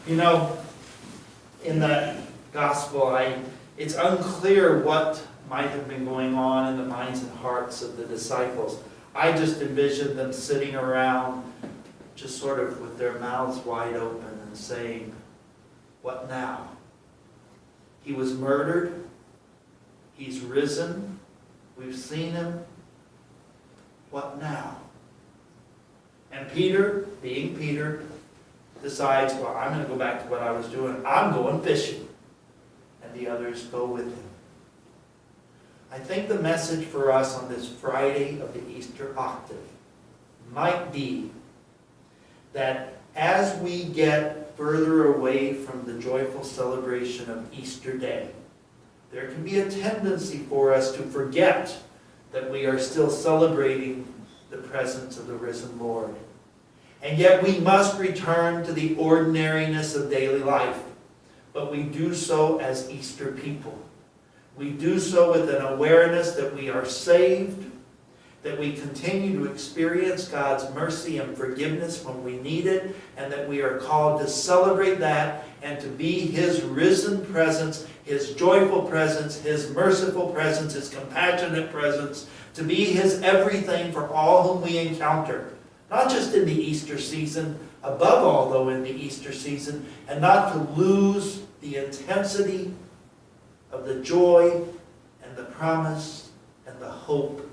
You know, in that gospel, it's unclear what might have been going on in the minds and hearts of the disciples. I just envisioned them sitting around, just sort of with their mouths wide open and saying, "What now? He was murdered. He's risen. We've seen him. What now?" And Peter, being Peter, decides, well, I'm going to go back to what I was doing. I'm going fishing. And the others go with him. I think the message for us on this Friday of the Easter octave might be that as we get further away from the joyful celebration of Easter Day, there can be a tendency for us to forget that we are still celebrating the presence of the risen Lord. And yet we must return to the ordinariness of daily life. But we do so as Easter people. We do so with an awareness that we are saved, that we continue to experience God's mercy and forgiveness when we need it, and that we are called to celebrate that and to be His risen presence, His joyful presence, His merciful presence, His compassionate presence, to be His everything for all whom we encounter. Not just in the Easter season, above all though in the Easter season, and not to lose the intensity of the joy and the promise and the hope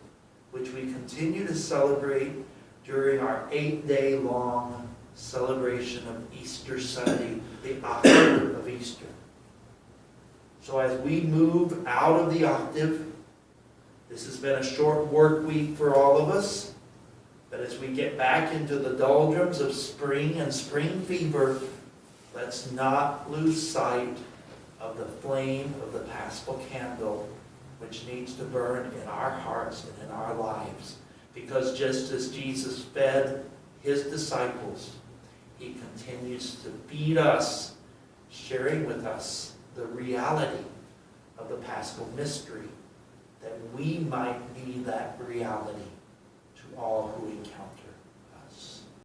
which we continue to celebrate during our 8-day-long celebration of Easter Sunday, the octave of Easter. So as we move out of the octave, this has been a short work week for all of us, but as we get back into the doldrums of spring and spring fever, let's not lose sight of the flame of the Paschal candle, which needs to burn in our hearts and in our lives. Because just as Jesus fed His disciples, He continues to feed us, sharing with us the reality of the Paschal mystery, that we might be that reality to all who encounter.